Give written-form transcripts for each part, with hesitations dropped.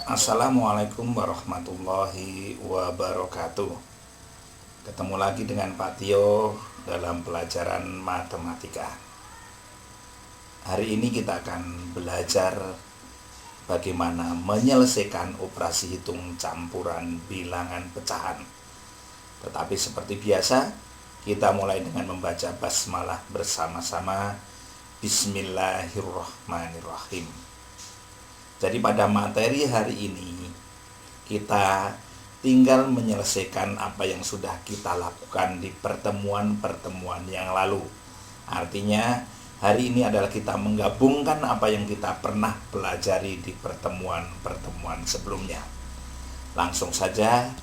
Assalamualaikum warahmatullahi wabarakatuh. Ketemu lagi dengan Pak Tio dalam pelajaran matematika. Hari ini kita akan belajar bagaimana menyelesaikan operasi hitung campuran bilangan pecahan. Tetapi seperti biasa, kita mulai dengan membaca basmalah bersama-sama. Bismillahirrahmanirrahim. Jadi pada materi hari ini kita tinggal menyelesaikan apa yang sudah kita lakukan di pertemuan-pertemuan yang lalu. Artinya hari ini adalah kita menggabungkan apa yang kita pernah pelajari di pertemuan-pertemuan sebelumnya. Langsung saja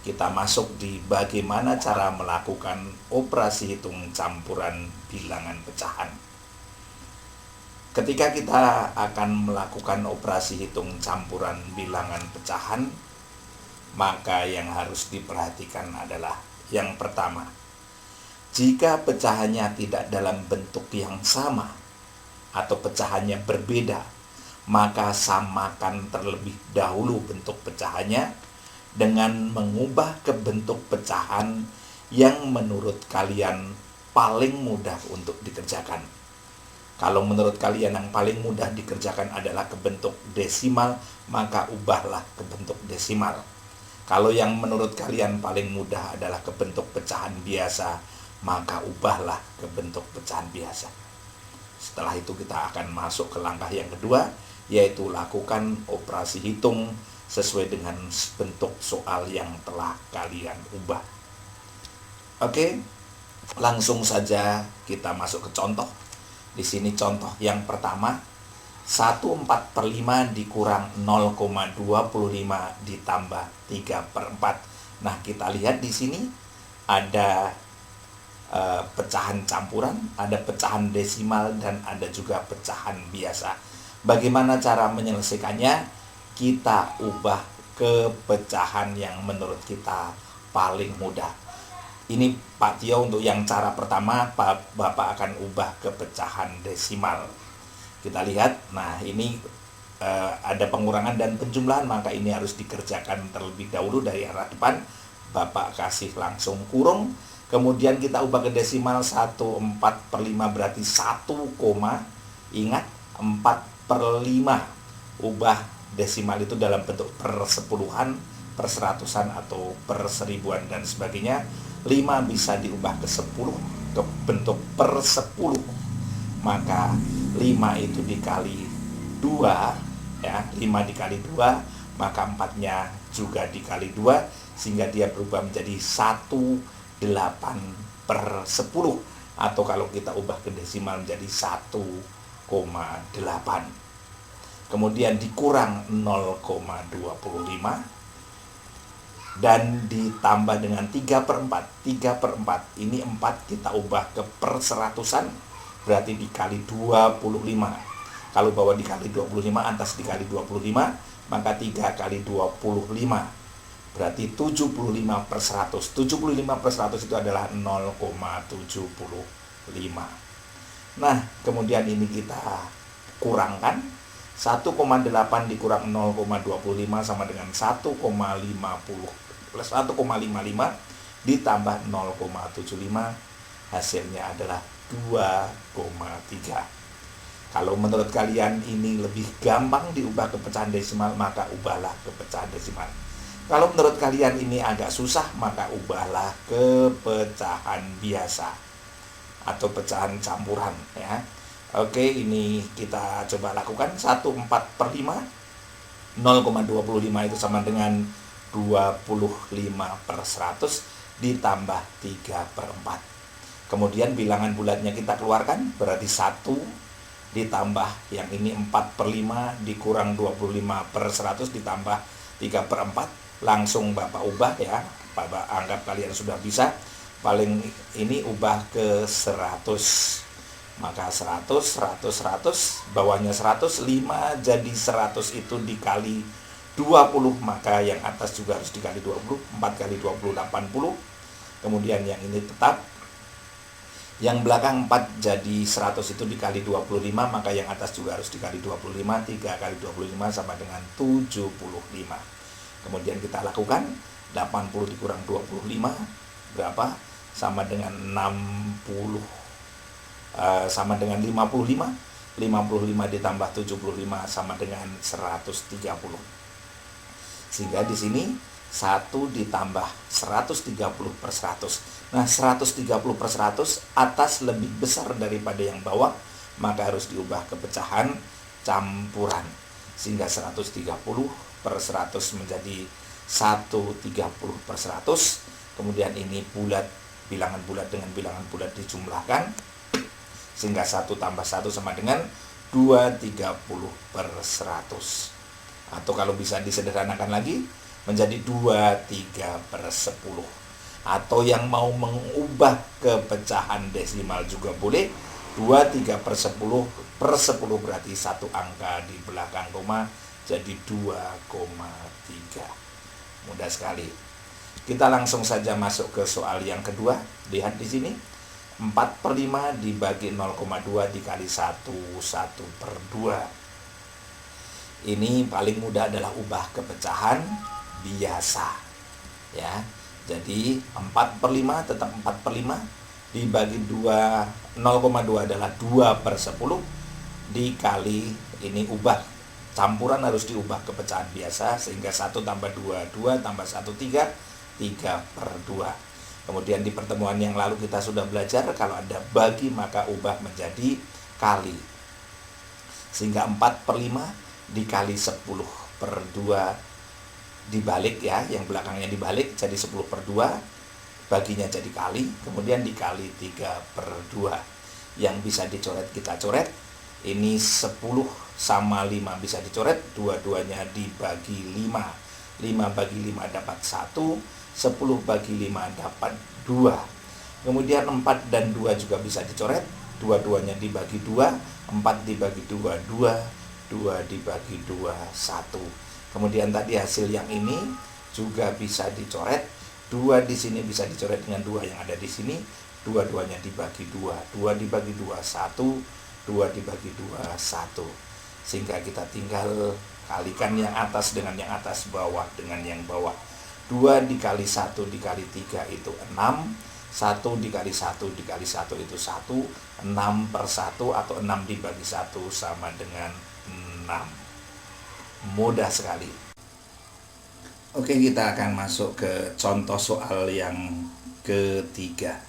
kita masuk di bagaimana cara melakukan operasi hitung campuran bilangan pecahan. Ketika kita akan melakukan operasi hitung campuran bilangan pecahan, maka yang harus diperhatikan adalah yang pertama, jika pecahannya tidak dalam bentuk yang sama atau pecahannya berbeda, maka samakan terlebih dahulu bentuk pecahannya dengan mengubah ke bentuk pecahan yang menurut kalian paling mudah untuk dikerjakan. Kalau menurut kalian yang paling mudah dikerjakan adalah ke bentuk desimal, maka ubahlah ke bentuk desimal. Kalau yang menurut kalian paling mudah adalah ke bentuk pecahan biasa, maka ubahlah ke bentuk pecahan biasa. Setelah itu kita akan masuk ke langkah yang kedua, yaitu lakukan operasi hitung sesuai dengan bentuk soal yang telah kalian ubah. Oke, langsung saja kita masuk ke contoh. Di sini contoh yang pertama, 1/4/5 dikurang 0,25 ditambah 3/4. Nah, kita lihat di sini ada pecahan campuran, ada pecahan desimal, dan ada juga pecahan biasa. Bagaimana cara menyelesaikannya? Kita ubah ke pecahan yang menurut kita paling mudah. Ini Pak Tio untuk yang cara pertama, Bapak akan ubah ke pecahan desimal. Kita lihat, nah ini ada pengurangan dan penjumlahan, maka ini harus dikerjakan terlebih dahulu dari arah depan. Bapak kasih langsung kurung, kemudian kita ubah ke desimal. 1/4/5 berarti 1, ingat 4/5. Ubah desimal itu dalam bentuk persepuluhan, perseratusan, atau perseribuan dan sebagainya. 5 bisa diubah ke 10, ke bentuk per 10, maka 5 itu dikali 2, ya, 5 dikali 2, maka 4-nya juga dikali 2, sehingga dia berubah menjadi 1/8/10, atau kalau kita ubah ke desimal menjadi 1,8. Kemudian dikurang 0,25 dan ditambah dengan 3/4. 3/4 ini 4 kita ubah ke perseratusan, berarti dikali 25. Kalau bawah dikali 25, atas dikali 25, maka 3 kali 25 berarti 75/100. 75/100 itu adalah 0,75. Nah, kemudian ini kita kurangkan. 1,8 dikurang 0,25 sama dengan 1,55 ditambah 0,75, hasilnya adalah 2,3. Kalau menurut kalian ini lebih gampang diubah ke pecahan desimal, maka ubahlah ke pecahan desimal. Kalau menurut kalian ini agak susah, maka ubahlah ke pecahan biasa atau pecahan campuran, ya. Oke, ini kita coba lakukan. 1/4/5, 0,25 itu sama dengan 25/100 ditambah 3/4. Kemudian bilangan bulatnya kita keluarkan, berarti 1 ditambah yang ini 4/5 dikurang 25/100 ditambah 3/4. Langsung Bapak ubah, ya. Bapak anggap kalian sudah bisa. Paling ini ubah ke 100. Maka 100, 100, 100, bawahnya 100, 5 jadi 100 itu dikali 20, maka yang atas juga harus dikali 20, 4 kali 20, 80. Kemudian yang ini tetap, Yang belakang 4 jadi 100 itu dikali 25, maka yang atas juga harus dikali 25. 3 kali 25 sama dengan 75. Kemudian kita lakukan 80 dikurang 25 berapa? Sama dengan 60, sama dengan 55. 55 ditambah 75 sama dengan 130. Sehingga di sini 1 ditambah 130 per 100. Nah, 130 per 100 atas lebih besar daripada yang bawah, maka harus diubah ke pecahan campuran. Sehingga 130 per 100 menjadi 130 per 100. Kemudian ini bulat, bilangan bulat dengan bilangan bulat dijumlahkan. Sehingga 1 tambah 1 sama dengan 230 per 100. Atau kalau bisa disederhanakan lagi, menjadi 23 per 10. Atau yang mau mengubah ke pecahan desimal juga boleh. 23 per 10 per 10 berarti satu angka di belakang koma, jadi 2,3. Mudah sekali. Kita langsung saja masuk ke soal yang kedua. Lihat di sini, 4 per 5 dibagi 0,2 dikali 1 per 2. Ini paling mudah adalah ubah ke pecahan biasa, ya. Jadi 4 per 5 tetap 4 per 5 dibagi 2, 0,2 adalah 2 per 10 dikali, ini ubah campuran harus diubah ke pecahan biasa, sehingga 1 tambah 2, 2 tambah 1, 3, 3 per 2. Kemudian di pertemuan yang lalu kita sudah belajar kalau ada bagi maka ubah menjadi kali, sehingga 4 per 5 dikali 10 per 2 dibalik, ya, yang belakangnya dibalik jadi 10 per 2, baginya jadi kali, kemudian dikali 3 per 2. Yang bisa dicoret kita coret. Ini 10 sama 5 bisa dicoret, dua-duanya dibagi 5. 5 bagi 5 dapat 1, 10 bagi 5 dapat 2. Kemudian 4 dan 2 juga bisa dicoret, dua-duanya dibagi 2, 4 dibagi 2, 2, 2 dibagi 2, 1. Kemudian tadi hasil yang ini juga bisa dicoret, 2 di sini bisa dicoret dengan 2 yang ada di sini, dua-duanya dibagi 2, 2 dibagi 2, 1, 2 dibagi 2, 1. Sehingga kita tinggal kalikan yang atas dengan yang atas, bawah dengan yang bawah. 2 dikali 1 dikali 3 itu 6, 1 dikali 1 dikali 1 itu 1, 6 per 1 atau 6 dibagi 1 sama dengan 6. Mudah sekali. Oke, kita akan masuk ke contoh soal yang ketiga.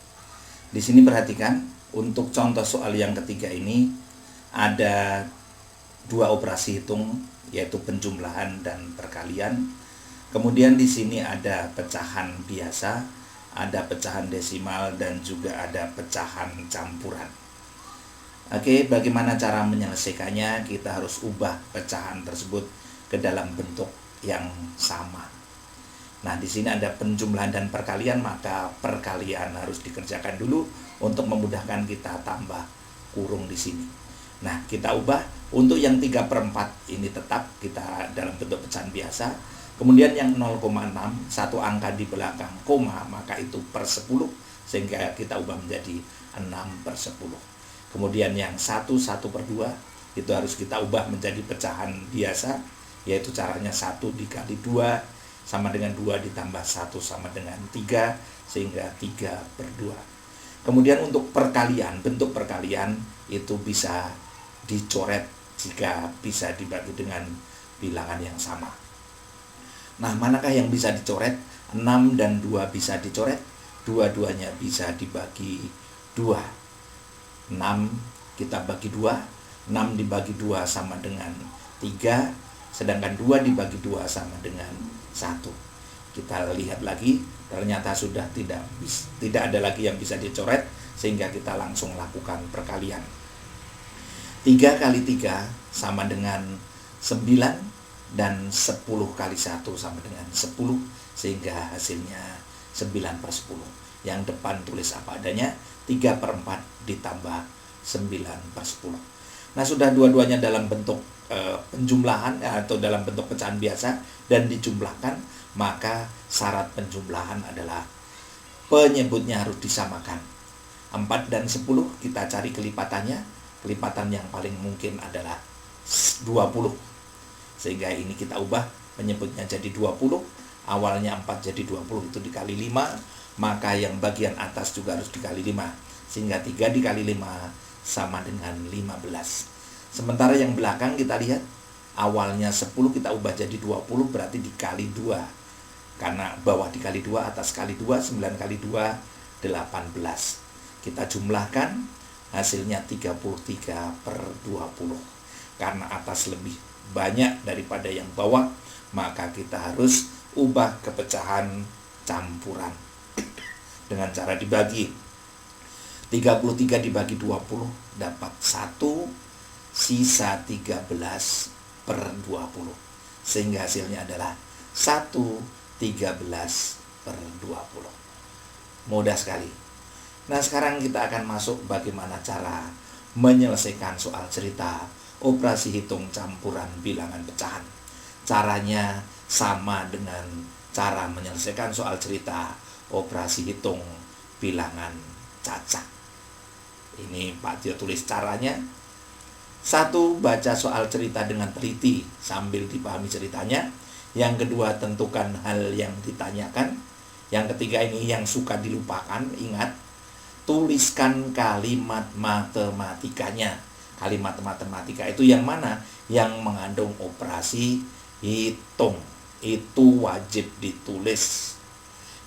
Di sini perhatikan, untuk contoh soal yang ketiga ini ada 2 operasi hitung, yaitu penjumlahan dan perkalian. Kemudian di sini ada pecahan biasa, ada pecahan desimal, dan juga ada pecahan campuran. Oke, bagaimana cara menyelesaikannya? Kita harus ubah pecahan tersebut ke dalam bentuk yang sama. Nah, di sini ada penjumlahan dan perkalian, maka perkalian harus dikerjakan dulu untuk memudahkan kita tambah kurung di sini. Nah, kita ubah untuk yang 3 per 4 ini tetap kita dalam bentuk pecahan biasa. Kemudian yang 0,6, satu angka di belakang koma, maka itu per 10, sehingga kita ubah menjadi 6 per 10. Kemudian yang 1 per 2 itu harus kita ubah menjadi pecahan biasa, yaitu caranya 1 dikali 2 sama dengan 2 ditambah 1 sama dengan 3, sehingga 3 per 2. Kemudian untuk perkalian, bentuk perkalian itu bisa dicoret jika bisa dibagi dengan bilangan yang sama. Nah, manakah yang bisa dicoret? 6 dan 2 bisa dicoret, dua-duanya bisa dibagi 2. 6 kita bagi 2, 6 dibagi 2 sama dengan 3, sedangkan 2 dibagi 2 sama dengan 1. Kita lihat lagi, ternyata sudah tidak ada lagi yang bisa dicoret, sehingga kita langsung lakukan perkalian. 3 kali 3 sama dengan 9, dan 10 kali 1 sama dengan 10, sehingga hasilnya 9 per 10. Yang depan tulis apa adanya, 3 per 4 ditambah 9 per 10. Nah, sudah dua-duanya dalam bentuk penjumlahan atau dalam bentuk pecahan biasa dan dijumlahkan, maka syarat penjumlahan adalah penyebutnya harus disamakan. 4 dan 10 kita cari kelipatannya. Kelipatan yang paling mungkin adalah 20. Sehingga ini kita ubah menyebutnya jadi 20. Awalnya 4 jadi 20, itu dikali 5. Maka yang bagian atas juga harus dikali 5. Sehingga 3 dikali 5 sama dengan 15. Sementara yang belakang kita lihat, awalnya 10 kita ubah jadi 20, berarti dikali 2. Karena bawah dikali 2, atas kali 2, 9 kali 2, 18. Kita jumlahkan, hasilnya 33/20. Karena atas lebih banyak daripada yang bawah, maka kita harus ubah ke pecahan campuran dengan cara dibagi. 33 dibagi 20 dapat 1, sisa 13/20. Sehingga hasilnya adalah 1/13/20. Mudah sekali. Nah, sekarang kita akan masuk bagaimana cara menyelesaikan soal cerita operasi hitung campuran bilangan pecahan. Caranya sama dengan cara menyelesaikan soal cerita operasi hitung bilangan cacak. Ini Pak Tio tulis caranya. 1. Baca soal cerita dengan teliti sambil dipahami ceritanya. Yang kedua, tentukan hal yang ditanyakan. Yang ketiga, ini yang suka dilupakan, ingat. Tuliskan kalimat matematikanya. Kalimat matematika itu yang mana? Yang mengandung operasi hitung. Itu wajib ditulis.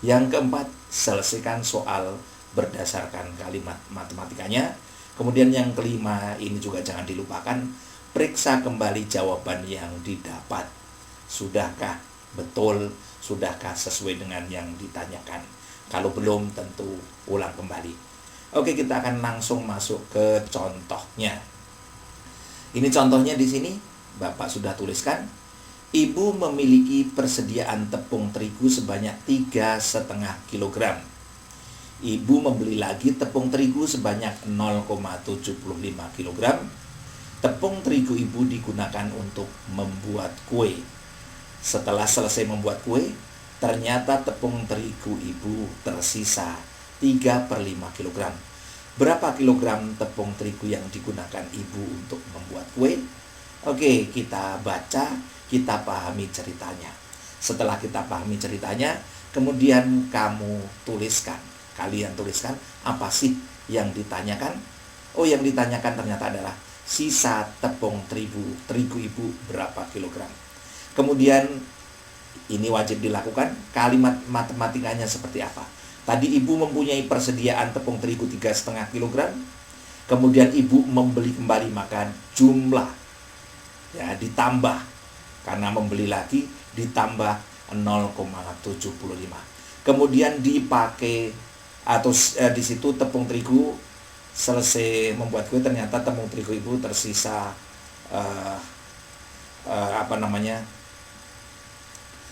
Yang keempat, selesaikan soal berdasarkan kalimat matematikanya. Kemudian yang kelima, ini juga jangan dilupakan, periksa kembali jawaban yang didapat. Sudahkah betul? Sudahkah sesuai dengan yang ditanyakan? Kalau belum, tentu ulang kembali. Oke, kita akan langsung masuk ke contohnya. Ini contohnya di sini, Bapak sudah tuliskan. Ibu memiliki persediaan tepung terigu sebanyak 3,5 kg. Ibu membeli lagi tepung terigu sebanyak 0,75 kg. Tepung terigu ibu digunakan untuk membuat kue. Setelah selesai membuat kue, ternyata tepung terigu ibu tersisa 3/5 kg. Berapa kilogram tepung terigu yang digunakan ibu untuk membuat kue? Oke, kita baca, kita pahami ceritanya. Setelah kita pahami ceritanya, kemudian kalian tuliskan apa sih yang ditanyakan? Oh, yang ditanyakan ternyata adalah sisa tepung terigu ibu berapa kilogram. Kemudian ini wajib dilakukan, kalimat matematikanya seperti apa? Tadi ibu mempunyai persediaan tepung terigu 3,5 kg. Kemudian ibu membeli kembali, maka jumlah ya ditambah, karena membeli lagi ditambah 0,75. Kemudian dipakai atau di situ tepung terigu selesai membuat kue, ternyata tepung terigu ibu tersisa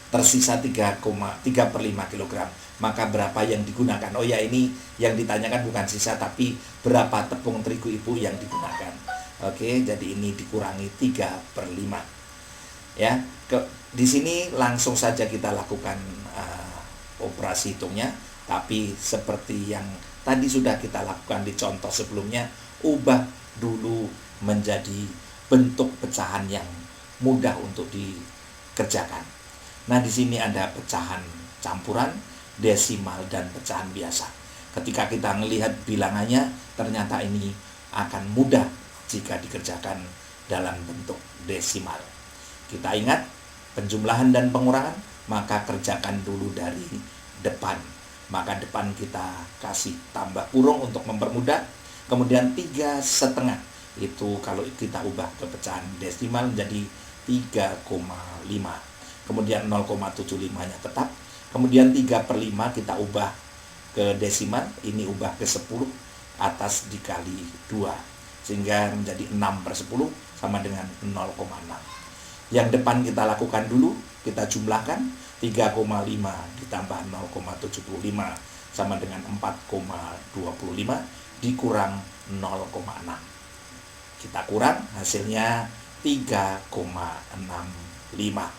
tersisa 3,5 kg. Maka berapa yang digunakan? Oh ya, ini yang ditanyakan bukan sisa, tapi berapa tepung terigu ibu yang digunakan. Oke, jadi ini dikurangi 3/5. Ya, di sini langsung saja kita lakukan operasi hitungnya. Tapi seperti yang tadi sudah kita lakukan di contoh sebelumnya, ubah dulu menjadi bentuk pecahan yang mudah untuk dikerjakan. Nah, di sini ada pecahan campuran, desimal, dan pecahan biasa. Ketika kita melihat bilangannya, ternyata ini akan mudah jika dikerjakan dalam bentuk desimal. Kita ingat penjumlahan dan pengurangan, maka kerjakan dulu dari depan. Maka depan kita kasih tambah kurung untuk mempermudah. Kemudian 3,5 itu kalau kita ubah ke pecahan desimal menjadi 3,5. Kemudian 0,75-nya tetap. Kemudian 3/5 kita ubah ke desimal, ini ubah ke 10, atas dikali 2. Sehingga menjadi 6/10 sama dengan 0,6. Yang depan kita lakukan dulu, kita jumlahkan 3,5 ditambah 0,75 sama dengan 4,25 dikurang 0,6. Kita kurang, hasilnya 3,65.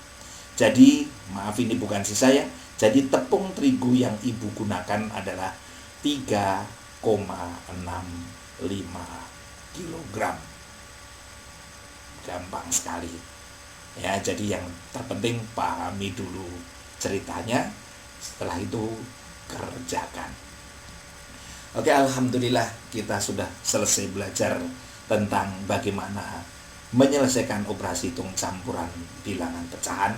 Jadi, maaf ini bukan sisa ya. Jadi tepung terigu yang ibu gunakan adalah 3 kilogram. Gampang sekali. Ya, jadi yang terpenting pahami dulu ceritanya, setelah itu kerjakan. Oke, alhamdulillah kita sudah selesai belajar tentang bagaimana menyelesaikan operasi hitung campuran bilangan pecahan.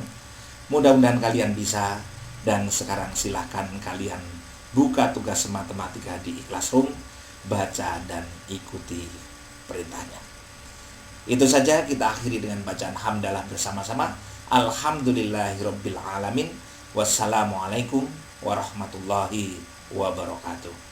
Mudah-mudahan kalian bisa, dan sekarang silahkan kalian buka tugas matematika di Classroom, baca dan ikuti perintahnya. Itu saja, kita akhiri dengan bacaan hamdalah bersama-sama. Alhamdulillahirabbil alamin. Wassalamualaikum warahmatullahi wabarakatuh.